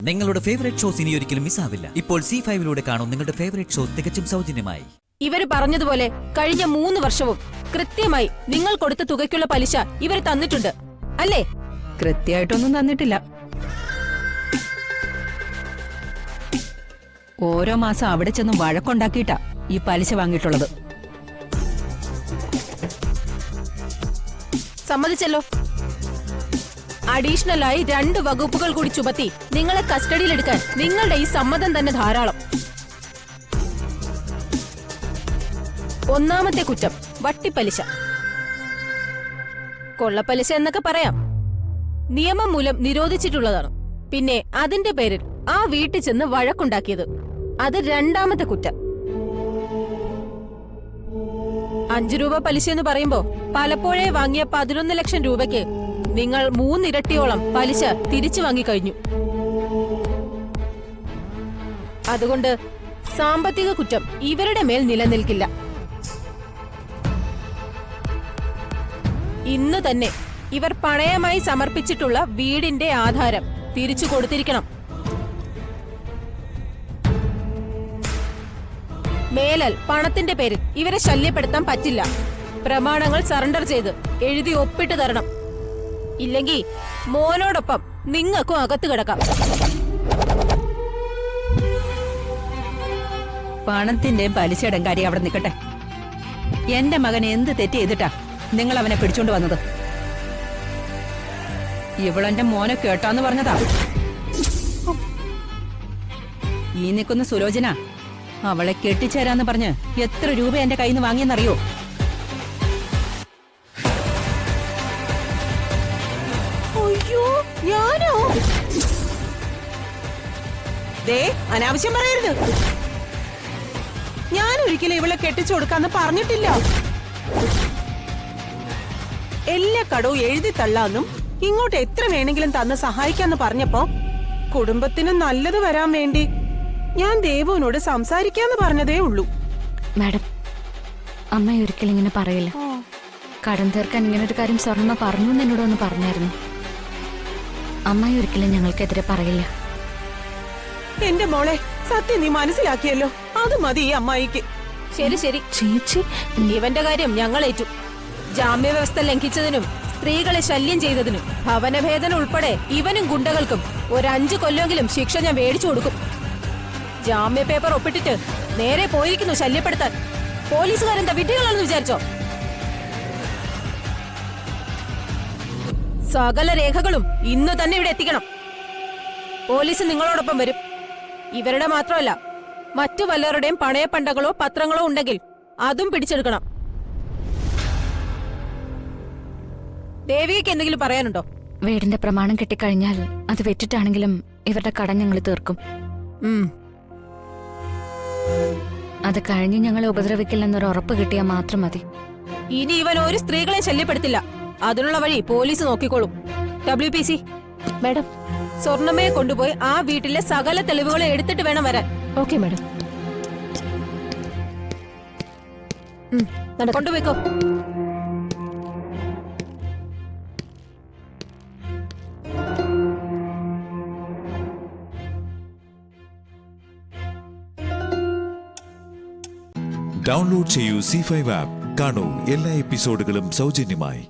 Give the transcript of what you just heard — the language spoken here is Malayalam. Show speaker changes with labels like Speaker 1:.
Speaker 1: നിങ്ങളുടെ ഫേവറേറ്റ് ഷോസ് ഇനി ഒരിക്കലും മിസ്സാവില്ല. ഇപ്പോൾ C5 കാണും നിങ്ങളുടെ ഫേവറേറ്റ് ഷോസ് തികച്ചും സൗജന്യമായി.
Speaker 2: ഇവർ പറഞ്ഞതുപോലെ കഴിഞ്ഞ 3 വർഷവും കൃത്യമായി നിങ്ങൾ കൊടുത്ത തുകയ്ക്കുള്ള പലിശ ഇവർ തന്നിട്ടുണ്ട് അല്ലേ?
Speaker 3: കൃത്യമായിട്ടൊന്നും തന്നിട്ടില്ല. ഓരോ മാസം അവിടെ ചെന്ന് വഴക്കുണ്ടാക്കിയിട്ടാ ഈ പലിശ വാങ്ങിയിട്ടുള്ളത്.
Speaker 2: സമ്മതിച്ചല്ലോ. അഡീഷണലായി 2 വകുപ്പുകൾ കൂടി ചുമത്തി നിങ്ങളെ കസ്റ്റഡിയിലെടുക്കാൻ നിങ്ങളുടെ ഈ സമ്മതം തന്നെ ധാരാളം. ഒന്നാമത്തെ കുറ്റം വട്ടിപ്പലിശ. കൊള്ളപ്പലിശ എന്നൊക്കെ പറയാം. നിയമം മൂലം നിരോധിച്ചിട്ടുള്ളതാണ്. പിന്നെ അതിന്റെ പേരിൽ ആ വീട്ടിൽ ചെന്ന് വഴക്കുണ്ടാക്കിയത്, അത് രണ്ടാമത്തെ കുറ്റം. 5 രൂപ പലിശ എന്ന് പറയുമ്പോ പലപ്പോഴേ വാങ്ങിയ 11 ലക്ഷം രൂപയ്ക്ക് നിങ്ങൾ 3 ഇരട്ടിയോളം പലിശ തിരിച്ചു വാങ്ങിക്കഴിഞ്ഞു. അതുകൊണ്ട് സാമ്പത്തിക കുറ്റം ഇവരുടെ മേൽ നിലനിൽക്കില്ല. ഇന്ന് തന്നെ ഇവർ പണയമായി സമർപ്പിച്ചിട്ടുള്ള വീടിന്റെ ആധാരം തിരിച്ചു കൊടുത്തിരിക്കണം. മേലാൽ പണത്തിന്റെ പേരിൽ ഇവരെ ശല്യപ്പെടുത്താൻ പറ്റില്ല. പ്രമാണങ്ങൾ സറണ്ടർ ചെയ്ത് എഴുതി ഒപ്പിട്ട് തരണം. ഇല്ലെങ്കിൽ മോനോടൊപ്പം നിങ്ങൾക്കും അകത്ത് കിടക്കാം.
Speaker 3: പണത്തിന്റെ പലിശയുടെ കാര്യം അവിടെ നിൽക്കട്ടെ. എന്റെ മകൻ എന്ത് തെറ്റ് ചെയ്തിട്ടാ നിങ്ങൾ അവനെ പിടിച്ചോണ്ട് വന്നത്? ഇവളെന്റെ മോനെ കേട്ടാന്ന് പറഞ്ഞതാ. ഈ നിൽക്കുന്ന സുലോചന അവളെ കെട്ടിച്ചേരാന്ന് പറഞ്ഞ് എത്ര രൂപ എന്റെ കയ്യിൽ നിന്ന് വാങ്ങിയെന്നറിയോ?
Speaker 4: അയ്യോ, ഞാനോ? ദേ, അനാവശ്യം പറയരുത്. ഞാൻ ഒരിക്കലും ഇവളെ കെട്ടിച്ചു കൊടുക്കാന്ന് പറഞ്ഞിട്ടില്ല. എല്ലാ കടവും എഴുതി തള്ളാന്നും ഇങ്ങോട്ട് എത്ര വേണമെങ്കിലും തന്ന് സഹായിക്കാന്ന് പറഞ്ഞപ്പോ കുടുംബത്തിന് നല്ലത് വരാൻ വേണ്ടി ഞാൻ ദേവുവിനോട് സംസാരിക്കാന്ന് പറഞ്ഞതേ ഉള്ളൂ.
Speaker 5: മാഡം, അമ്മ ഒരിക്കലും ഇങ്ങനെ പറയില്ല. കടം തീർക്കാൻ ഇങ്ങനെ ഒരു കാര്യം സ്വർണ്ണ പറഞ്ഞു എന്ന് എന്നോട് ഒന്ന് പറഞ്ഞായിരുന്നു. അമ്മ ഒരിക്കലും ഞങ്ങൾക്കെതിരെ പറയില്ല.
Speaker 4: എന്റെ മോളെ, സത്യം നീ മനസ്സിലാക്കിയല്ലോ. അത് മതി ഈ അമ്മായിക്ക്.
Speaker 2: ശരി ശരി
Speaker 5: ചേച്ചി,
Speaker 2: ഇവന്റെ കാര്യം ഞങ്ങൾ ഏറ്റു. ജാമ്യവ്യവസ്ഥ ലംഘിച്ചതിനും സ്ത്രീകളെ ശല്യം ചെയ്തതിനും ഭവനഭേദന ഉൾപ്പെടെ ഇവനും ഗുണ്ടകൾക്കും 5 കൊല്ലമെങ്കിലും ശിക്ഷ ഞാൻ മേടിച്ചു കൊടുക്കും. ജാമ്യ പേപ്പർ ഒപ്പിട്ടിട്ട് നേരെ പോയിരിക്കുന്നു ശല്യപ്പെടുത്താൻ. പോലീസുകാരെന്താ വിഡ്ഢികളാണെന്ന് വിചാരിച്ചോ? സകല രേഖകളും ഇന്ന് തന്നെ ഇവിടെ എത്തിക്കണം. പോലീസ് നിങ്ങളോടൊപ്പം വരും. ഇവരുടെ മാത്രമല്ല, മറ്റു വല്ലവരുടെയും പണയപ്പണ്ടങ്ങളോ പത്രങ്ങളോ ഉണ്ടെങ്കിൽ അതും പിടിച്ചെടുക്കണം. ദേവിക്ക് എന്തെങ്കിലും പറയാനുണ്ടോ?
Speaker 5: വീടിന്റെ പ്രമാണം കിട്ടിക്കഴിഞ്ഞാൽ അത് വെറ്റിട്ടാണെങ്കിലും ഇവരുടെ കടം ഞങ്ങൾ തീർക്കും. അത് കഴിഞ്ഞ് ഞങ്ങളെ ഉപദ്രവിക്കില്ലെന്നൊരു ഉറപ്പ് കിട്ടിയാൽ മാത്രം മതി.
Speaker 2: ഇനി ഇവൻ ഒരു സ്ത്രീകളെ ശല്യപ്പെടുത്തില്ല. അതിനുള്ള വഴി പോലീസ് നോക്കിക്കോളും. WPC മാഡം, സ്വർണ്ണമയെ കൊണ്ടുപോയി ആ വീട്ടിലെ സകല തെളിവുകളെ എടുത്തിട്ട് വേണം വരാൻ. Okay madam. കൊണ്ടുപോയിക്കോ.
Speaker 6: ഡൗൺലോഡ് ചെയ്യൂ C5 ആപ്പ്. കാണൂ എല്ലാ എപ്പിസോഡുകളും സൗജന്യമായി.